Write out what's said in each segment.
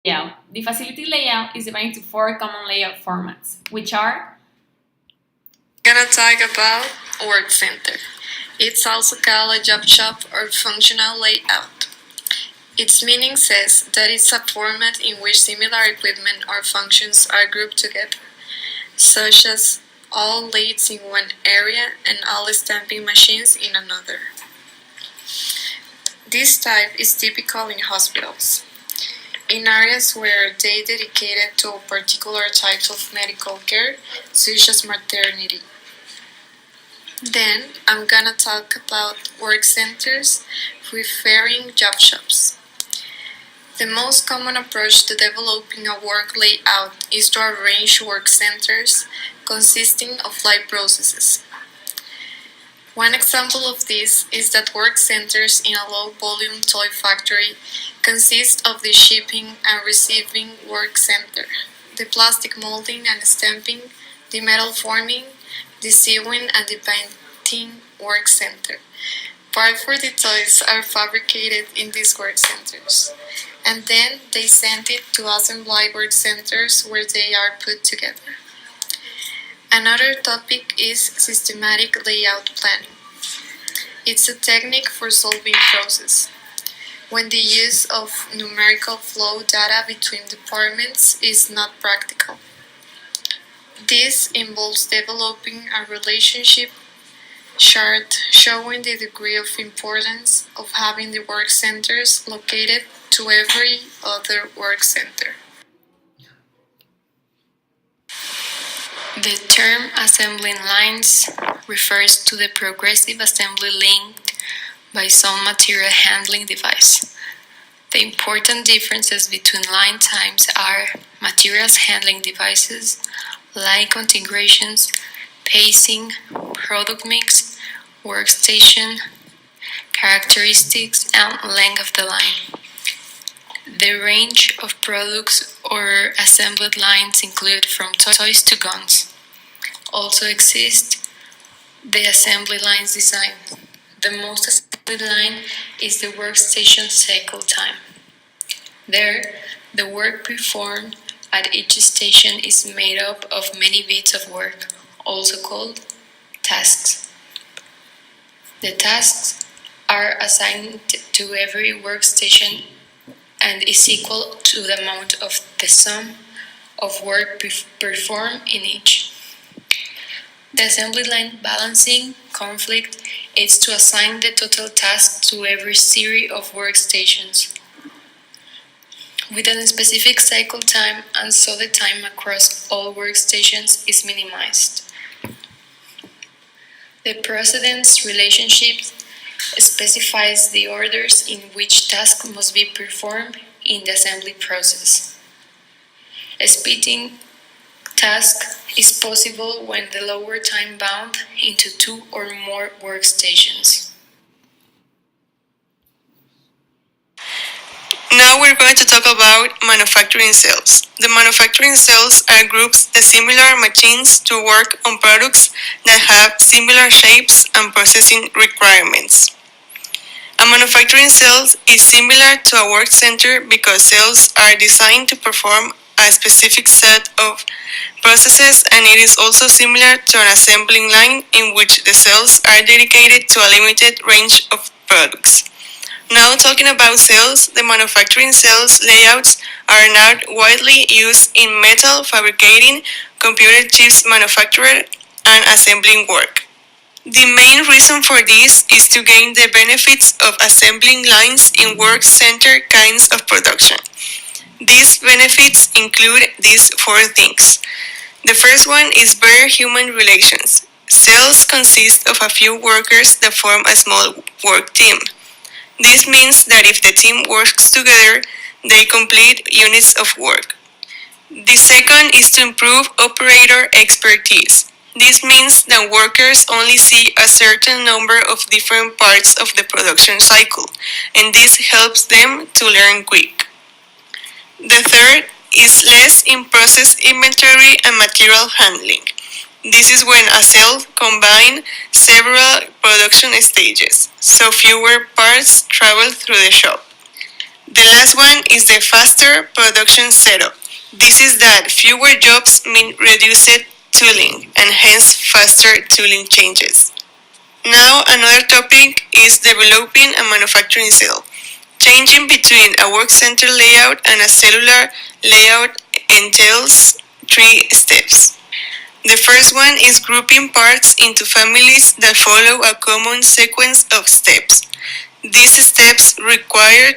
layout. The facility layout is divided into four common layout formats, which are Gonna talk about work center. It's also called a job shop or functional layout. Its meaning says that it's a format in which similar equipment or functions are grouped together, such as all lathes in one area and all stamping machines in another. This type is typical in hospitals, in areas where they dedicated to particular types of medical care, such as maternity. Then I'm gonna talk about work centers referring job shops. The most common approach to developing a work layout is to arrange work centers consisting of live processes. One example of this is that work centers in a low-volume toy factory consist of the shipping and receiving work center, the plastic molding and stamping, the metal forming, the sewing and the painting work center. Parts for the toys are fabricated in these work centers, and then they send it to assembly work centers where they are put together. Another topic is systematic layout planning. It's a technique for solving processes, when the use of numerical flow data between departments is not practical. This involves developing a relationship chart showing the degree of importance of having the work centers located to every other work center. The term assembling lines refers to the progressive assembly linked by some material handling device. The important differences between line types are materials handling devices, line configurations, pacing, product mix, workstation, characteristics, and length of the line. The range of products or assembled lines include from toys to guns. Also exist the assembly lines design. The most assembly line is the workstation cycle time. There, the work performed at each station is made up of many bits of work, also called tasks. The tasks are assigned to every workstation and is equal to the amount of the sum of work performed in each. The assembly line balancing conflict is to assign the total task to every series of workstations with a specific cycle time, and so the time across all workstations is minimized. The precedence relationship specifies the orders in which tasks must be performed in the assembly process. Splitting task is possible when the lower time bound into two or more workstations. Now we're going to talk about manufacturing cells. The manufacturing cells are groups of similar machines to work on products that have similar shapes and processing requirements. A manufacturing cell is similar to a work center because cells are designed to perform a specific set of processes, and it is also similar to an assembling line in which the cells are dedicated to a limited range of products. Now talking about cells, the manufacturing cells layouts are not widely used in metal fabricating, computer chips manufacture, and assembling work. The main reason for this is to gain the benefits of assembling lines in work center kinds of production. These benefits include these four things. The first one is better human relations. Cells consist of a few workers that form a small work team. This means that if the team works together, they complete units of work. The second is to improve operator expertise. This means that workers only see a certain number of different parts of the production cycle, and this helps them to learn quick. The third is less in-process inventory and material handling. This is when a cell combines several production stages, so fewer parts travel through the shop. The last one is the faster production setup. This is that fewer jobs mean reduced tooling and hence faster tooling changes. Now another topic is developing a manufacturing cell. Changing between a work center layout and a cellular layout entails 3 steps. The first one is grouping parts into families that follow a common sequence of steps. These steps require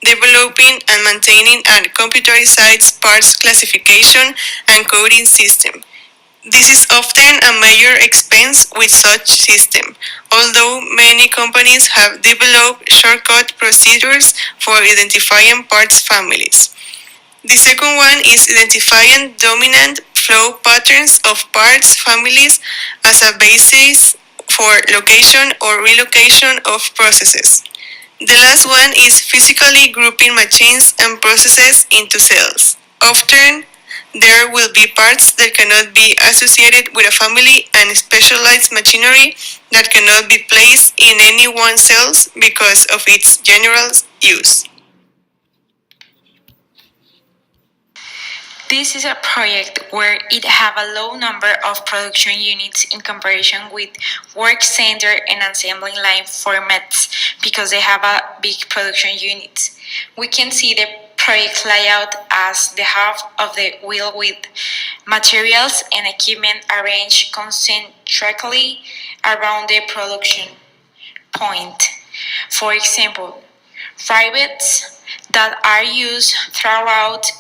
developing and maintaining a computerized parts classification and coding system. This is often a major expense with such system, although many companies have developed shortcut procedures for identifying parts families. The second one is identifying dominant flow patterns of parts families as a basis for location or relocation of processes. The last one is physically grouping machines and processes into cells. Often, there will be parts that cannot be associated with a family and specialized machinery that cannot be placed in any one cell because of its general use. This is a project where it have a low number of production units in comparison with work center and assembly line formats because they have a big production units. We can see the project layout as the half of the wheel with materials and equipment arranged concentrically around the production point. For example, rivets that are used throughout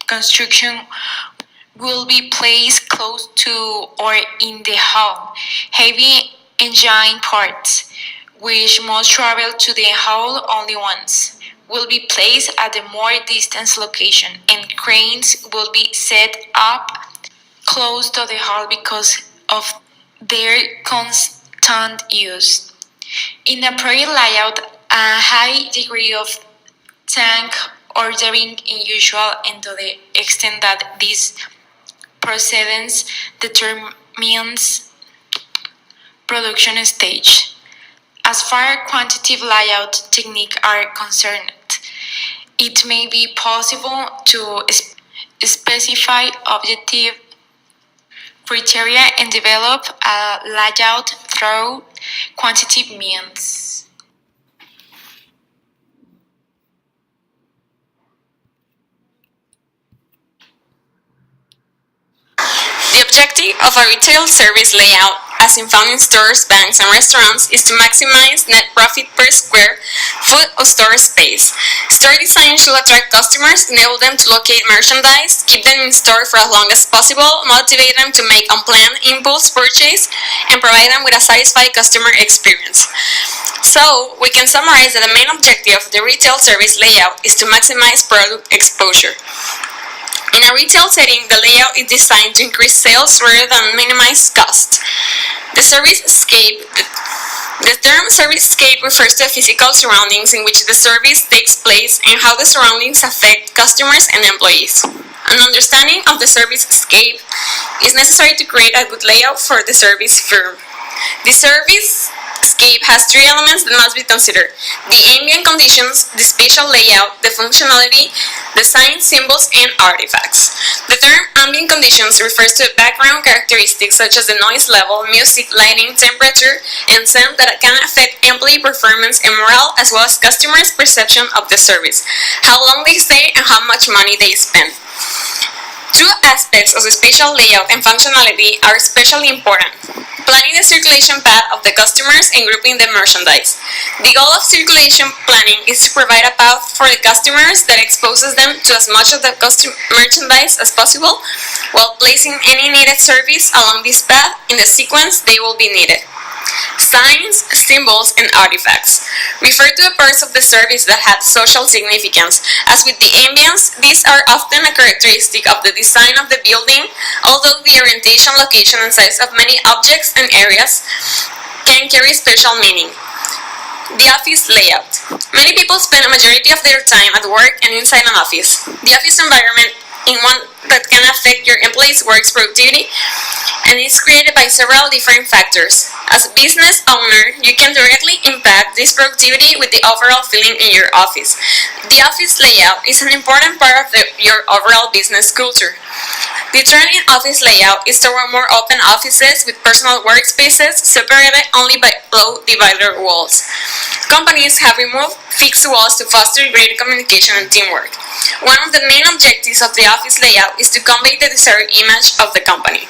construction will be placed close to or in the hull. Heavy engine parts, which must travel to the hull only once, will be placed at a more distant location, and cranes will be set up close to the hull because of their constant use. In a project layout, a high degree of tank ordering is usual, and to the extent that this precedence determines production stage. As far as quantitative layout techniques are concerned, it may be possible to specify objective criteria and develop a layout through quantitative means. The objective of a retail service layout, as in found in stores, banks, and restaurants, is to maximize net profit per square foot of store space. Store design should attract customers, enable them to locate merchandise, keep them in store for as long as possible, motivate them to make unplanned impulse purchase, and provide them with a satisfied customer experience. So, we can summarize that the main objective of the retail service layout is to maximize product exposure. In a retail setting, the layout is designed to increase sales rather than minimize costs. The term servicescape refers to the physical surroundings in which the service takes place and how the surroundings affect customers and employees. An understanding of the servicescape is necessary to create a good layout for the service firm. The servicescape has 3 elements that must be considered: the ambient conditions, the spatial layout, the functionality, the signs, symbols, and artifacts. The term ambient conditions refers to background characteristics such as the noise level, music, lighting, temperature, and sound that can affect employee performance and morale, as well as customers' perception of the service, how long they stay, and how much money they spend. 2 aspects of the spatial layout and functionality are especially important: planning the circulation path of the customers and grouping the merchandise. The goal of circulation planning is to provide a path for the customers that exposes them to as much of the merchandise as possible, while placing any needed service along this path in the sequence they will be needed. Signs, symbols, and artifacts refer to the parts of the service that have social significance. As with the ambience, these are often a characteristic of the design of the building, although the orientation, location, and size of many objects and areas can carry special meaning. The office layout. Many people spend a majority of their time at work and inside an office. The office environment in one that can affect your employees' work productivity, and is created by several different factors. As a business owner, you can directly impact this productivity with the overall feeling in your office. The office layout is an important part of your overall business culture. The trend in office layout is toward more open offices with personal workspaces separated only by low divider walls. Companies have removed fixed walls to foster greater communication and teamwork. One of the main objectives of the office layout is to convey the desired image of the company.